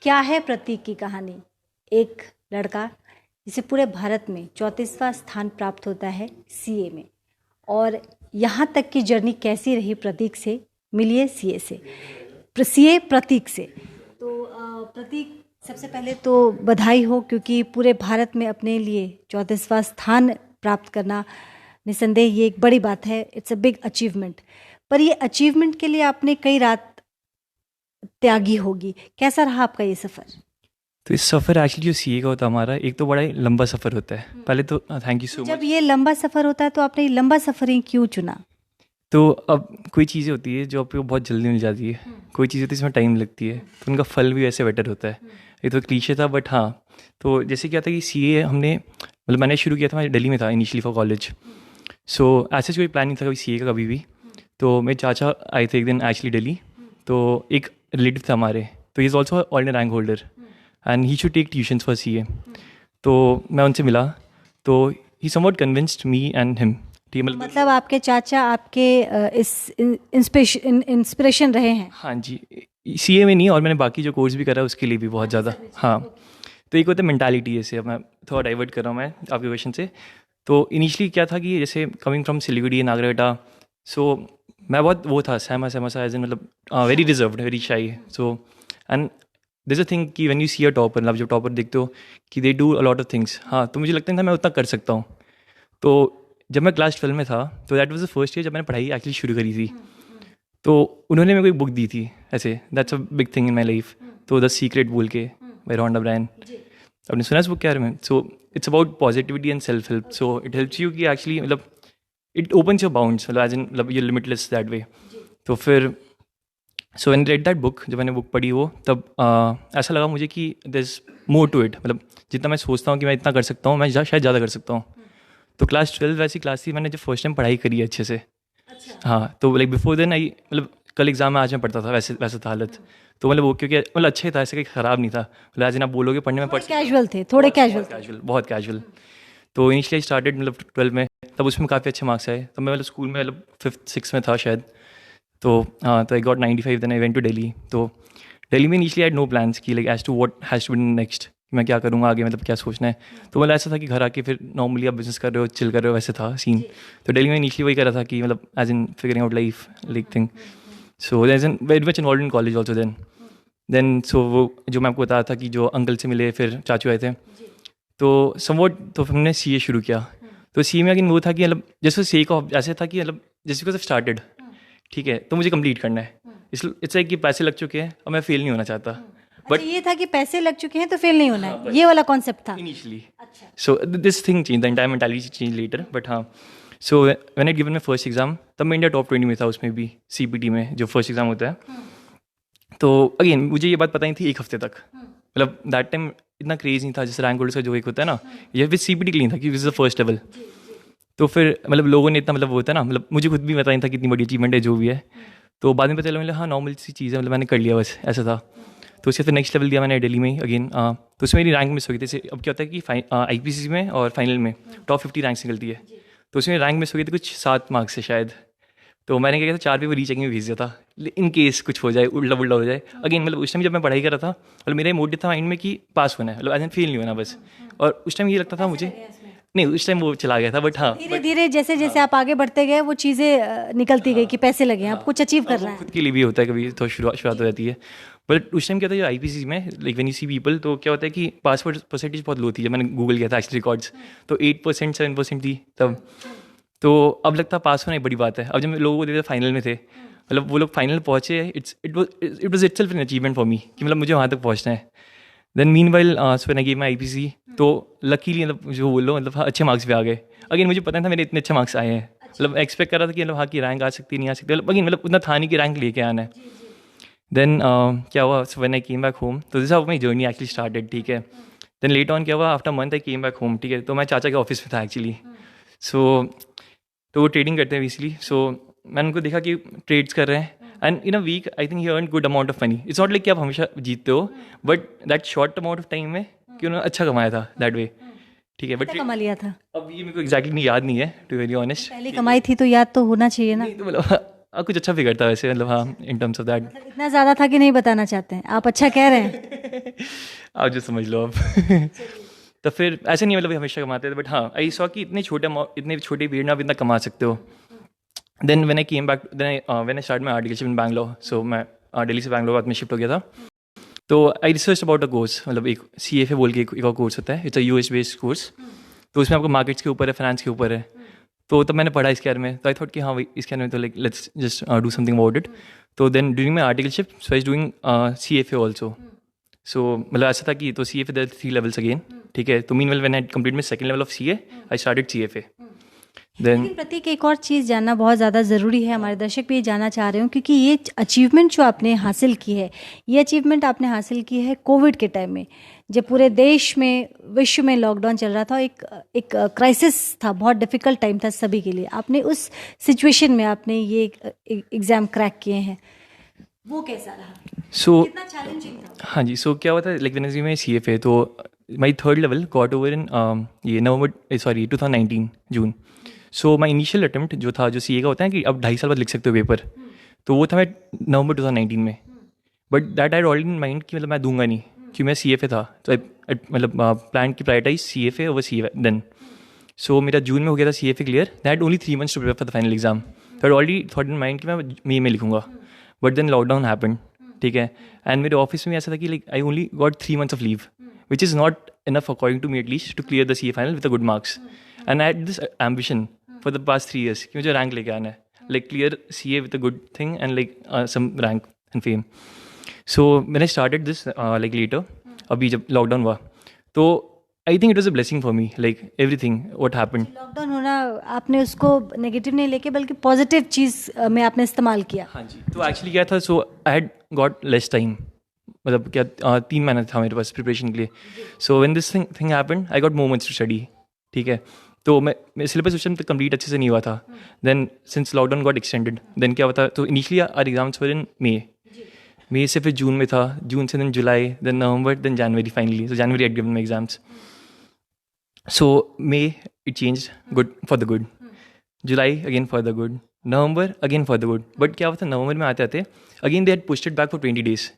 क्या है प्रतीक की कहानी? एक लड़का जिसे पूरे भारत में 34वां स्थान प्राप्त होता है सीए में, और यहाँ तक की जर्नी कैसी रही प्रतीक से? मिलिए सीए से, सीए प्रतीक से। तो प्रतीक, सबसे पहले तो बधाई हो, क्योंकि पूरे भारत में अपने लिए 34वां स्थान प्राप्त करना निसंदेह ये एक बड़ी बात है। It's a big achievement. पर ये अचीवमेंट के लिए आपने कई रात त्यागी होगी। कैसा रहा आपका ये सफ़र? तो इस सफ़र एक्चुअली जो सीए का होता है हमारा, एक तो बड़ा ही लंबा सफ़र होता है। पहले तो थैंक यू सो मच। जब ये लंबा सफ़र होता है तो आपने ये लंबा सफ़र ही क्यों चुना? तो अब कोई चीज़ें होती है जो आपको बहुत जल्दी मिल जाती है, कोई चीज़ होती है इसमें टाइम लगती है, तो उनका फल भी वैसे बेटर होता है। ये तो क्लीशे था, बट हाँ। तो जैसे क्या था कि सीए हमने मतलब मैंने शुरू किया था, मैं दिल्ली में था इनिशियली फॉर कॉलेज। सो ऐसे कोई प्लान नहीं था कभी सीए का कभी भी। तो मेरे चाचा आए थे एक दिन एक्चुअली दिल्ली। तो एक रिलेटिव था हमारे, तो he is also all India rank holder and he should take tuitions for CA. तो मैं उनसे मिला, तो he somewhat convinced me and him. ठीक है, मतलब आपके चाचा आपके इस इंस्पिरेशन रहे हैं? हाँ जी, सीए में नहीं, और मैंने बाकी जो कोर्स भी करा है उसके लिए भी बहुत ज़्यादा। हाँ, तो एक होता है मेंटालिटी। जैसे अब मैं थोड़ा डाइवर्ट कर रहा हूँ मैं आपके क्वेश्चन से। तो इनिशियली क्या था कि जैसे कमिंग फ्रॉम सिलीगुड़ी नागरकटा, सो मैं बहुत वो था सहमा सहमा सा, एज इन मतलब very reserved, very shy. So and this a thing कि when you see a topper, मतलब जो टॉपर देखते हो कि they do a lot of things, हाँ, तो मुझे लगता नहीं था मैं उतना कर सकता हूँ। तो जब मैं क्लास 12 में था, तो that was the first year जब मैंने पढ़ाई एक्चुअली शुरू करी थी। तो उन्होंने मेरे को एक बुक दी थी ऐसे, that's a big thing in my life. तो द सीक्रेट बोल के, बाय रॉन्डा ब्रायन। आपने सुना इस बुक के बारे में? So it's about positivity and self help. So it helps you कि एक्चुअली मतलब इट ओपन्स योर बाउंड्स, मतलब एज इन मतलब यू लिमिटलेस दैट वे। तो फिर so when read that book, जब मैंने बुक पढ़ी वो, तब ऐसा लगा मुझे कि there is more to it. मतलब जितना मैं सोचता हूँ कि मैं इतना कर सकता हूँ, मैं शायद ज़्यादा कर सकता हूँ। तो क्लास 12 वैसी क्लास थी, मैंने जब फर्स्ट टाइम पढ़ाई करी है अच्छे से। हाँ, तो लाइक बिफोर देन आई मतलब कल एग्जाम में आज मैं पढ़ता था, वैसे वैसा था हालत। तो मतलब वो क्योंकि मतलब अच्छा ही था, ऐसे कहीं ख़राब नहीं था। मतलब आज आप बोलोगे पढ़ने में पढ़ कैजुअल थे, थोड़े कैजुअल थे। कैजुअल, बहुत कैजुअल। तो इनिशियली स्टार्टेड मतलब 12 में, तब उसमें काफ़ी अच्छे मार्क्स आए। तब मैं मतलब स्कूल में मतलब 5th 6th में था शायद। तो हाँ, तो I got 95, then I went to Delhi. तो दिल्ली में initially I had no plans कि like as to what has to be next, मैं क्या करूँगा आगे, मतलब क्या सोचना है। तो मतलब ऐसा था कि घर आके फिर नॉर्मली आप बिजनेस कर रहे हो, चिल कर रहे हो, वैसे था सीन। तो दिल्ली में इनिशियली वही कर रहा था कि मतलब as in figuring out life like thing. So there is an very much involve in college also. Then so वो जो मैं आपको बताया था कि जो अंकल से मिले, फिर चाचू आए थे, तो समवॉट तो हमने सीए शुरू किया। तो सीए में लेकिन वो था कि मतलब जैसे सीए का ऐसे था कि मतलब जैसे बिकॉज स्टार्टेड, ठीक है, तो मुझे कंप्लीट करना है। इसलिए इट्स लाइक कि पैसे लग चुके हैं और मैं फेल नहीं होना चाहता। बट ये था कि पैसे लग चुके हैं तो फेल नहीं होना है, ये वाला कॉन्सेप्ट था initially. So this thing change, the entire mentality change later, but हाँ। So when I given my first exam, तब मैं इंडिया टॉप 20 में था, उसमें भी सीपीटी में जो फर्स्ट एग्जाम होता है। तो अगेन मुझे ये बात पता नहीं थी एक हफ्ते तक। मतलब दैट टाइम इतना क्रेज नहीं था जैसे रैंक होल्डर्स का जो एक होता है ना, ये विद सीपीटी क्लीन था कि this is the first level. तो फिर मतलब लोगों ने इतना मतलब वो होता है ना, मतलब मुझे खुद भी पता नहीं था कितनी बड़ी अचीवमेंट है जो भी है। तो बाद में पता चला, मतलब हाँ नॉर्मल सी चीज़ है, मतलब मैंने कर लिया बस, ऐसा था। तो उससे फिर नेक्स्ट लेवल दिया मैंने दिल्ली में ही अगेन। तो उसमें मेरी रैंक मिस हो गई थी। अब क्या होता है कि आईपीसीसी में और फाइनल में टॉप 50 रैंक्स निकलती है। तो उसमें रैंक मिस हो गई थी कुछ 7 मार्क्स से शायद। तो मैंने क्या किया था, 4 पेपर रीचेकिंग में भेज दिया था, इन केस कुछ हो जाए, उल्टा पुल्टा हो जाए। अगेन मतलब उस टाइम जब मैं पढ़ाई कर रहा था, मतलब मेरा मोटिव था माइंड में कि पास होना है, मतलब एज फेल नहीं होना बस। और उस टाइम ये लगता था मुझे, नहीं उस टाइम वो चला गया था, बट हाँ धीरे धीरे जैसे जैसे आप आगे बढ़ते गए वो चीज़ें निकलती गई कि पैसे लगे हैं, आप कुछ अचीव कर रहे हैं। खुद के लिए भी होता है कभी, तो शुरुआत हो जाती है। बट उस टाइम क्या था, जो आईपीसी में like when you see people, तो क्या होता है कि पास परसेंटेज बहुत लो थी। जब मैंने गूगल किया था एक्चुअली रिकॉर्ड्स, तो 8% 7% थी तब। तो अब लगता पास होना एक बड़ी बात है। अब जब लोगों को देते फाइनल में थे, मतलब वो लोग फाइनल पहुँचे, it was itself an achievement for me कि मतलब मुझे वहाँ तक पहुँचना है। Then meanwhile so when I gave my IPC, तो लकीली मतलब जो बोल लो, मतलब हाँ, अच्छे मार्क्स भी आ गए। अगेन मुझे पता नहीं था मेरे इतने अच्छे मार्क्स आए हैं। मतलब एक्सपेक्ट कर रहा था कि मतलब हाँ की रैंक आ सकती है, नहीं आ सकती, मतलब अगेन मतलब उतना था नहीं कि रैंक लेके आना है। देन क्या हुआ, so when I came back home, तो this how my journey actually started, ठीक है। देन लेट ऑन क्या हुआ, after month I came back home, ठीक है। तो मैं चाचा के ऑफिस में था एक्चुअली। सो तो वो ट्रेडिंग करते हैं बेसिकली। सो मैंने उनको देखा कि ट्रेड्स कर रहे हैं, and in a week I think he earn good amount of money. It's not like कि आप हमेशा जीतते हो, but that short amount of time में कि उन्होंने अच्छा कमाया था दैट वे, ठीक है। बट कितना कमा लिया था? अब ये मेरे को एग्जैक्टली नहीं याद नहीं है, टू वेरी ऑनेस्ट। पहली कमाई थी तो याद तो होना चाहिए ना। नहीं तो मतलब कुछ अच्छा फिगर था वैसे, मतलब हाँ इन टर्म्स ऑफ दैट। इतना ज़्यादा था कि नहीं बताना चाहते हैं आप? अच्छा कह रहे हैं। आप जो समझ लो आप। तो फिर ऐसे नहीं मतलब हमेशा कमाते थे, बट हाँ आई सॉ कि इतने छोटे पीरियड में आप इतना कमा सकते हो। Then when I came back, when I start my articleship in Bangalore, so मैं दिल्ली से बैंगलोर बाद में शिफ्ट हो गया था। तो I research about a course, मतलब एक CFA बोल के एक और कोर्स होता है, it's a US based course. तो उसमें आपको मार्केट्स के ऊपर है, फाइनेंस के ऊपर है। तो तब मैंने पढ़ा इसके बारे में, तो आई थॉट कि हाँ भाई इसके बारे में तो like let's just do something about it. तो then during my articleship so I doing CFA also. So मतलब ऐसा था कि तो CFA देयर 3 लेवल्स अगेन, ठीक है। तो meanwhile when I complete my second level of CA I started CFA। Then लेकिन प्रतीक, एक और चीज़ जानना बहुत ज़्यादा ज़रूरी है, हमारे दर्शक भी ये जानना चाह रहे हो, क्योंकि ये अचीवमेंट जो आपने हासिल की है, ये अचीवमेंट आपने हासिल की है कोविड के टाइम में, जब पूरे देश में, विश्व में लॉकडाउन चल रहा था, एक क्राइसिस था, बहुत डिफ़िकल्ट टाइम था सभी के लिए। आपने उस सिचुएशन में आपने ये एग्ज़ाम क्रैक किए हैं, वो कैसा रहा? सो कितना चैलेंजिंग था? हाँ जी, सो क्या हुआ था लाइक व्हेन मैं CFA, तो my third level got over in ये November, sorry 2019 June. So my initial attempt जो था, जो CA का होता है कि आप 2.5 साल बाद लिख सकते हो पेपर, तो वो था मैं नवंबर 2019 में। But that I already in mind कि मतलब मैं दूंगा नहीं, क्योंकि मैं CFA था। तो मतलब प्लान की prioritize CFA over CA then. So मेरा जून में हो गया था CFA clear, that only 3 months to prepare for the final exam. तो ऑलरेडी थॉट इन माइंड कि मैं मई में लिखूंगा, बट देन लॉकडाउन हैपन, ठीक है। एंड मेरे ऑफिस में ऐसा था कि like I only got 3 months of leave, which is not enough according to me at least to clear the CA final with good marks. And I had this ambition for the past 3 years कि मुझे rank लेके आना है, like clear CA with a good thing and like some rank and fame. So मैंने started this like later, अभी जब lockdown हुआ, तो I think it was a blessing for me, like everything what happened. Lockdown होना, आपने उसको negative नहीं लेके बल्कि पॉजिटिव चीज़ में आपने इस्तेमाल किया। हाँ जी, तो एक्चुअली क्या था, so I had got less time, मतलब क्या 3 महीने था मेरे पास प्रिपरेशन के लिए। So when this thing happened I got more months to study, ठीक है। तो मैं सिलेबस उस टाइम तक कंप्लीट अच्छे से नहीं हुआ था। Then since lockdown got extended, then क्या हुआ था, तो initially our exams were in May से फिर जून में था, जून से then July, then November, then January finally. So January I given my exams. So May it change good for the good, July again for the good, November again for the good. But क्या हुआ था, नवंबर में आते आते again they had pushed it back for 20 days,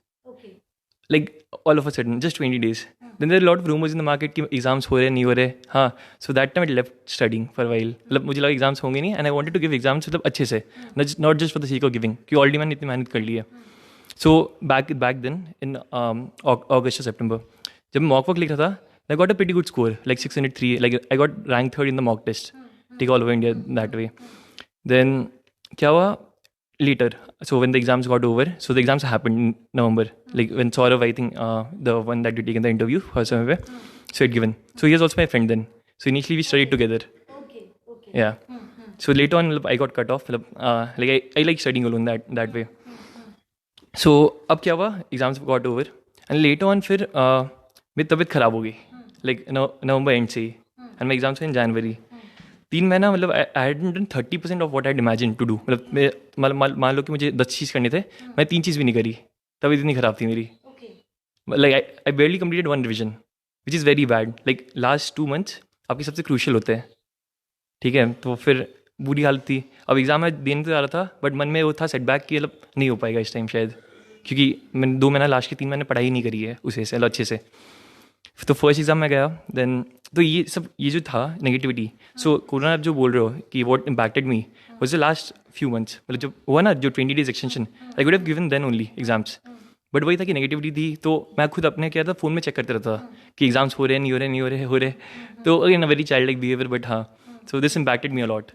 like all of a sudden just 20 days. Then there are a lot of rumors in the market कि exams हो रहे नहीं हो रहे। हाँ, so that time I left studying for a while, मतलब मुझे लगा एग्जाम्स होंगे नहीं, and I wanted to give exams मतलब अच्छे से, not just for the sake of giving, क्योंकि ऑलरेडी मैंने इतनी मेहनत कर ली है। So back then in August or September, जब मैं mock work लिख रहा था, I got a pretty good score, like 603, like I got ranked 3rd in the mock test, take all over India that way. Then क्या हुआ later, so when the exams got over, so the exams happened in November, like when Saurav, I think the one that you taken the interview for somewhere, so it given, so he was also my friend then, so initially we studied together. Okay. Yeah. So later on I got cut off, like I like studying alone that way. So अब क्या हुआ, exams got over and later on फिर मेरी तबीयत ख़राब हो गई, like November and से, and my exams were in January. 3 महीना मतलब I hadn't done 30% of what I had imagine to do, मतलब मान लो कि मुझे 10 चीज़ करने थे, मैं 3 चीज़ भी नहीं करी, तब इतनी ख़राब थी मेरी। Like I barely completed 1 revision, which is very bad. Like last 2 months आपके सबसे क्रूशियल होते हैं, ठीक है। तो फिर बुरी हालत थी। अब एग्ज़ाम में देने तो जा रहा था, बट मन में वो था सेटबैक कि मतलब नहीं हो पाएगा इस टाइम शायद, क्योंकि मैंने 2 महीना लास्ट के 3 महीने पढ़ाई नहीं करी है उसे से अच्छे से। तो फर्स्ट एग्जाम में गया, देन तो ये जो था नेगेटिविटी, सो कोरोना आप जो बोल रहे हो कि what impacted me was the last few months, मतलब जब हुआ ना जो 20 days extension, I would have given then only exams. But वही था कि नेगेटिविटी थी, तो मैं खुद अपने क्या था फ़ोन में चेक करते रहता था कि एग्जाम्स हो रहे हैं, नहीं हो रहे। तो again a very child like behaviour, but हाँ, so this impacted me a lot.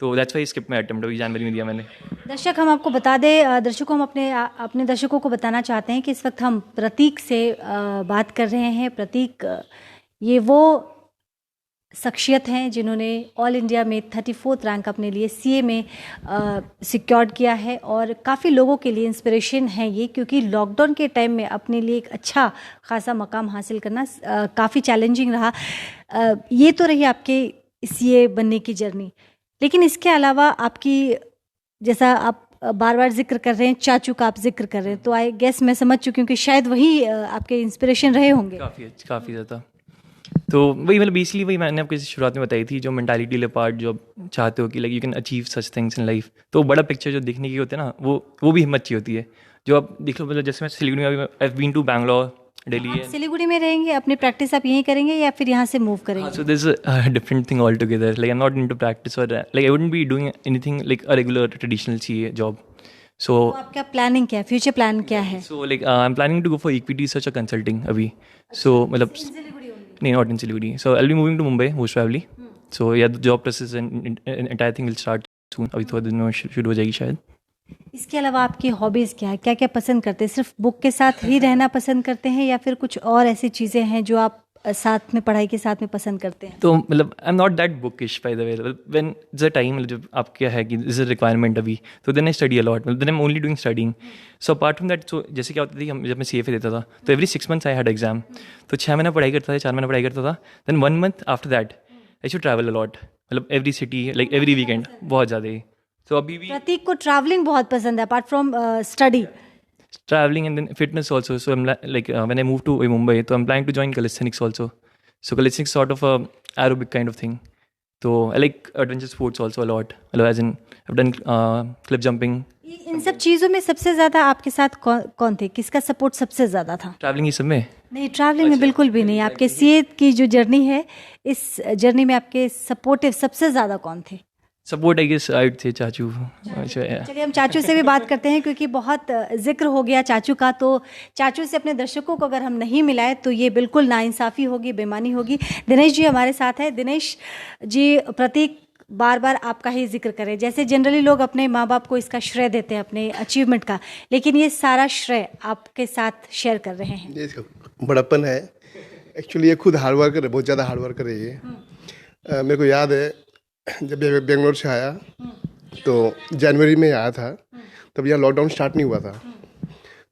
तो that's why skip my attempt, अभी जनवरी में दिया मैंने। दर्शक, हम आपको बता दें, दर्शकों, हम अपने दर्शकों को बताना चाहते हैं कि इस वक्त हम प्रतीक से बात कर रहे हैं। प्रतीक ये वो शख्सियत हैं जिन्होंने ऑल इंडिया में 34th रैंक अपने लिए CA में सिक्योर किया है, और काफ़ी लोगों के लिए इंस्पिरेशन है ये, क्योंकि लॉकडाउन के टाइम में अपने लिए एक अच्छा खासा मकाम हासिल करना काफ़ी चैलेंजिंग रहा। ये तो रही आपके CA बनने की जर्नी, लेकिन इसके अलावा आपकी, जैसा आप बार बार जिक्र कर रहे हैं, चाचू का आप जिक्र कर रहे हैं, तो आई गेस मैं समझ चुकी हूँ कि शायद वही आपके इंस्पिरेशन रहे होंगे। काफ़ी ज़्यादा। तो वही मतलब बेसिकली वही मैंने आपको शुरुआत में बताई थी, जो मेंटालिटी ले पार्ट जो आप चाहते हो कि like you can achieve such things in life, तो बड़ा पिक्चर जो देखने की होते हैं ना, वो भी हिम्मत चाहिए होती है। जो आप देख लो, मतलब जैसे मैं सिलीगुड़ी में, I have been to Bangalore, Delhi आप है। सिलीगुड़ी में रहेंगे, अपनी प्रैक्टिस आप यहीं करेंगे या फिर यहाँ से मूव करेंगे? So there's a different thing altogether. Like I'm not into practice or like I wouldn't be doing anything like a regular traditional CA job. So तो आपका प्लानिंग क्या है, फ्यूचर प्लान क्या है? like I'm planning to go for equity research or consulting अभी. So मतलब नहीं, not in Siliguri. So I'll be moving to Mumbai most probably. So yeah, the job process and entire thing will start soon. अभी थोड़ा दिन में शुरू हो जाएगी शायद. इसके अलावा आपकी हॉबीज़ क्या है, क्या क्या पसंद करते हैं? सिर्फ बुक के साथ ही रहना पसंद करते हैं या फिर कुछ और ऐसी चीज़ें हैं जो आप साथ में, पढ़ाई के साथ में पसंद करते हैं? तो मतलब I am not that bookish by the way. When it's a time, जब आप क्या है कि इज अ रिक्वायरमेंट अभी, तो देन आई स्टडी अलॉट. मतलब then I am only doing studying. So apart from that, so जैसे क्या होता था, जब मैं CFA देता था तो every 6 months I had exam. तो 6 महीना पढ़ाई करता था, 4 महीना पढ़ाई करता था. Then 1 month after that I should travel a lot. मतलब every city, like every weekend, बहुत ज़्यादा ही. तो अभी भी प्रतीक को ट्रैवलिंग बहुत पसंद है apart from study. traveling and then fitness also. So I'm like when I moved to Mumbai, so I'm planning to join calisthenics also. So calisthenics sort of a aerobic kind of thing. So I like adventure sports also a lot. As in I've done cliff jumping. इन सब चीज़ों में सबसे ज़्यादा आपके साथ कौन थे, किसका सपोर्ट सबसे ज़्यादा था? ट्रैवलिंग इस सब में नहीं, ट्रैवलिंग में बिल्कुल भी नहीं. आपके सीए की जो जर्नी है, इस जर्नी में आपके सपोर्टिव सबसे ज़्यादा कौन थे? Support I guess I would say चाचू. चलिए हम चाचू से भी बात करते हैं, क्योंकि बहुत जिक्र हो गया चाचू का. तो चाचू से अपने दर्शकों को अगर हम नहीं मिलाए तो ये बिल्कुल नाइंसाफ़ी होगी, बेईमानी होगी. दिनेश जी हमारे साथ है. दिनेश जी, प्रतीक बार बार आपका ही जिक्र करें. जैसे जनरली लोग अपने माँ बाप को इसका श्रेय देते हैं अपने अचीवमेंट का, लेकिन ये सारा श्रेय आपके साथ शेयर कर रहे हैं. ये इसका बड़प्पन है. एक्चुअली ये खुद हार्ड वर्कर है, बहुत ज़्यादा हार्ड वर्कर है ये. मेरे को याद है जब मैं बेंगलोर से आया तो जनवरी में आया था, तब यहाँ लॉकडाउन स्टार्ट नहीं हुआ था.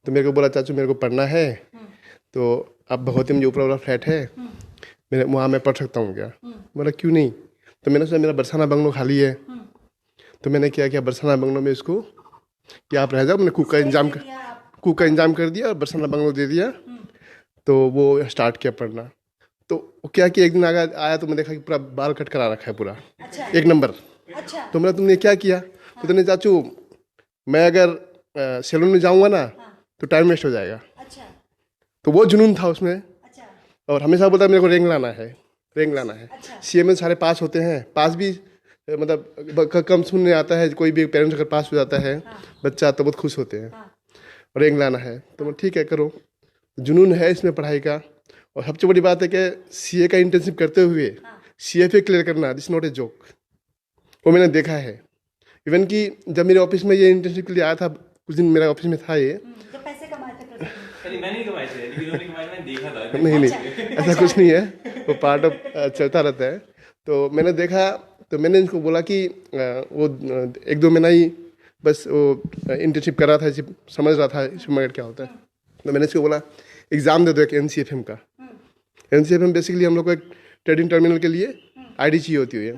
तो मेरे को बोला चाचू मेरे को पढ़ना है, तो अब भगवती में जो ऊपर वाला फ्लैट है मेरे वहाँ मैं पढ़ सकता हूँ क्या? बोला क्यों नहीं. तो मैंने सोचा मेरा बरसाना बंगलो खाली है, तो मैंने क्या किया, बरसाना बंगलो में इसको कि आप रह जाओ. मैंने कुक का इंतजाम कर दिया और बरसाना बंगलो दे दिया. तो वो स्टार्ट किया पढ़ना. तो क्या कि एक दिन आया तो मैं देखा कि पूरा बाल कट करा रखा है पूरा. अच्छा. 1 नंबर. अच्छा. तो मैंने, तुमने क्या किया? तो तुमने चाचू मैं अगर सैलून में जाऊंगा ना तो टाइम वेस्ट हो जाएगा. अच्छा. तो वो जुनून था उसमें. अच्छा. और हमेशा बोलता मेरे को रैंक लाना है. अच्छा. CA में सारे पास होते हैं, पास भी मतलब कम सुनने आता है. कोई भी पेरेंट्स अगर पास हो जाता है बच्चा तो बहुत खुश होते हैं. रैंक लाना है तो मैं ठीक है करो. जुनून है इसमें पढ़ाई का. और सबसे बड़ी बात है कि CA का इंटर्नशिप करते हुए CFA क्लियर करना, दिस नॉट ए जोक. वो मैंने देखा है. इवन कि जब मेरे ऑफिस में ये इंटर्नशिप के लिए आया था, कुछ दिन मेरा ऑफिस में था ये. तो पैसे कमाते थे? मैंने कमाए थे, मैंने देखा था. नहीं ऐसा कुछ नहीं है, वो पार्ट ऑफ चलता रहता है. तो मैंने देखा, तो मैंने इनको बोला कि वो 1-2 महीना ही बस वो इंटर्नशिप कर रहा था, समझ रहा था इसमें क्या होता है. तो मैंने इसको बोला एग्ज़ाम दे दो एक NCFM का. NCFM बेसिकली हम लोग को एक ट्रेडिंग टर्मिनल के लिए ID चाहिए होती है.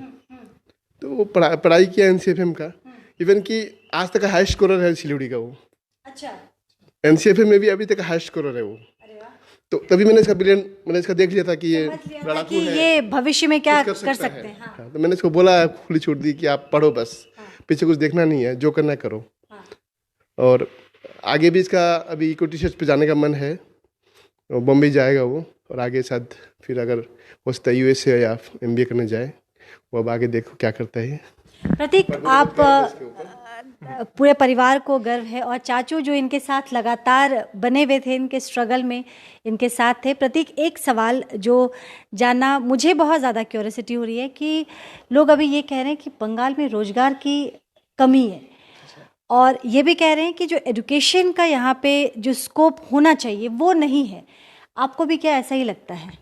तो वो पढ़ाई किया NCFM का. इवन कि आज तक का हाईएस्ट स्कोरर है सिलीगुड़ी का वो. अच्छा. NCFM में भी अभी तक हाईएस्ट स्कोरर है वो. तो तभी मैंने इसका मैंने इसका देख लिया था कि ये लड़ाकू है, ये भविष्य में क्या कर सकते हैं. हाँ. तो मैंने इसको बोला, खुली छूट दी कि आप पढ़ो बस. पीछे कुछ देखना नहीं है, जो करना है करो. और आगे भी इसका अभी इक्विटी रिसर्च पे जाने का मन है. बॉम्बे जाएगा वो, और आगे साथ फिर अगर हो सकता है USA या MBA करने जाए. वो अब आगे देखो क्या करता है. प्रतीक, आप पूरे परिवार को गर्व है, और चाचू जो इनके साथ लगातार बने हुए थे, इनके स्ट्रगल में इनके साथ थे. प्रतीक, एक सवाल जो जानना मुझे बहुत ज़्यादा क्यूरियोसिटी हो रही है कि लोग अभी ये कह रहे हैं कि बंगाल में रोज़गार की कमी है, और ये भी कह रहे हैं कि जो एजुकेशन का यहाँ पे जो स्कोप होना चाहिए वो नहीं है. आपको भी क्या ऐसा ही लगता है?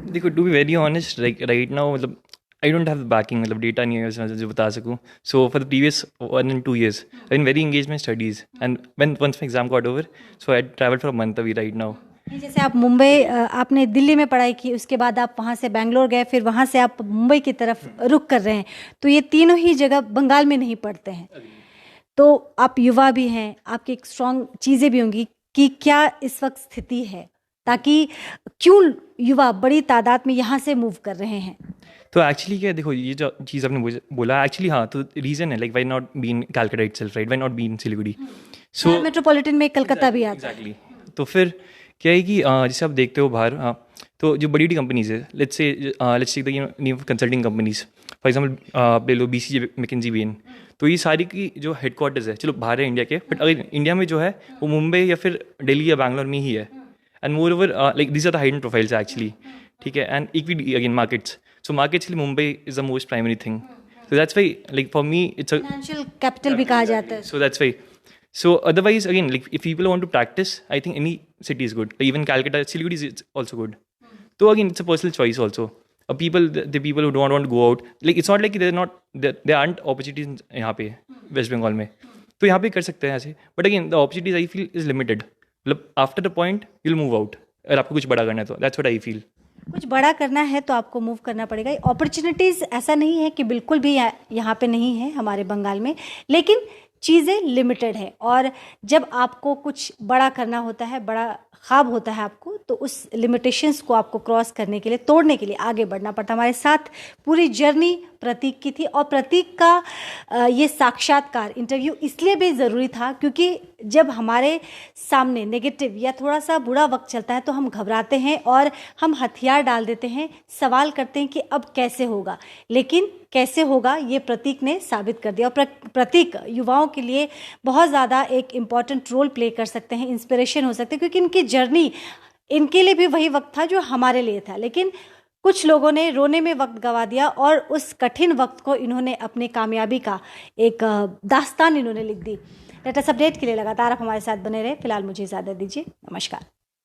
देखो, to be very honest, like right now मतलब I don't have the backing, मतलब डेटा नहीं है उसमें जो बता सकूँ. So for the previous 1 and 2 years I been very engage my studies, and when once my exam got over, so I travel for a month अभी right now. जैसे आप मुंबई, आपने दिल्ली में पढ़ाई की, उसके बाद आप वहाँ से बेंगलोर गए, फिर वहाँ से आप मुंबई की तरफ रुख कर रहे हैं, तो ये तीनों ही जगह बंगाल में नहीं पढ़ते हैं. तो आप युवा भी हैं, आपकी एक स्ट्रॉन्ग चीज़ें भी होंगी कि क्या इस वक्त स्थिति है, ताकि क्यों युवा बड़ी तादाद में यहाँ से मूव कर रहे हैं. तो एक्चुअली क्या, देखो ये जो चीज़ आपने बोला एक्चुअली, हाँ, तो रीज़न है like why not been Calcutta itself, right, why not been Siliguri. So metropolitan में कलकत्ता भी आता है. एग्जैक्टली. तो फिर क्या है कि जैसे आप देखते हो बाहर, तो जो बड़ी बड़ी कंपनीज है, let's take the name of consulting companies, for example आप ले लो BCG, मैकिंजी, बेन, तो ये सारी की जो हेडक्वार्टर्स है, चलो बाहर है इंडिया के, बट अगर इंडिया में जो है वो मुंबई या फिर दिल्ली या बैंगलोर में ही है। And moreover like these are the hidden profiles actually, ठीक है। And equity again markets, so markets के लिए Mumbai is the most primary thing, so that's why like for me it's a financial capital भी कहा जाता है। so that's why, so otherwise again like if people want to practice, I think any city is good, like even Calcutta, Siliguri is also good. So again it's a personal choice also. The people who don't want to go out, like it's not like there aren't opportunities यहाँ पे waste Bengal में, तो यहाँ पे कर सकते हैं ऐसे, but again the opportunities I feel is limited, मतलब after the point you will move out, अगर आपको कुछ बड़ा करना है तो दैट्स व्हाट आई फील। कुछ बड़ा करना है तो आपको मूव करना पड़ेगा। अपॉर्चुनिटीज़ ऐसा नहीं है कि बिल्कुल भी यहाँ पे नहीं है हमारे बंगाल में, लेकिन चीज़ें लिमिटेड है, और जब आपको कुछ बड़ा करना होता है, बड़ा ख्वाब होता है आपको, तो उस लिमिटेशंस को आपको क्रॉस करने के लिए, तोड़ने के लिए आगे बढ़ना पड़ता। हमारे साथ पूरी जर्नी प्रतीक की थी, और प्रतीक का ये साक्षात्कार इंटरव्यू इसलिए भी ज़रूरी था क्योंकि जब हमारे सामने नेगेटिव या थोड़ा सा बुरा वक्त चलता है तो हम घबराते हैं और हम हथियार डाल देते हैं, सवाल करते हैं कि अब कैसे होगा, लेकिन कैसे होगा ये प्रतीक ने साबित कर दिया। और प्रतीक युवाओं के लिए बहुत ज़्यादा एक इम्पॉर्टेंट रोल प्ले कर सकते हैं, इंस्पिरेशन हो सकते हैं, क्योंकि इनकी जर्नी, इनके लिए भी वही वक्त था जो हमारे लिए था, लेकिन कुछ लोगों ने रोने में वक्त गंवा दिया और उस कठिन वक्त को इन्होंने अपनी कामयाबी का एक दास्तान इन्होंने लिख दी। लेटेस्ट अपडेट के लिए लगातार आप हमारे साथ बने रहे। फिलहाल मुझे इजाज़त दीजिए, नमस्कार।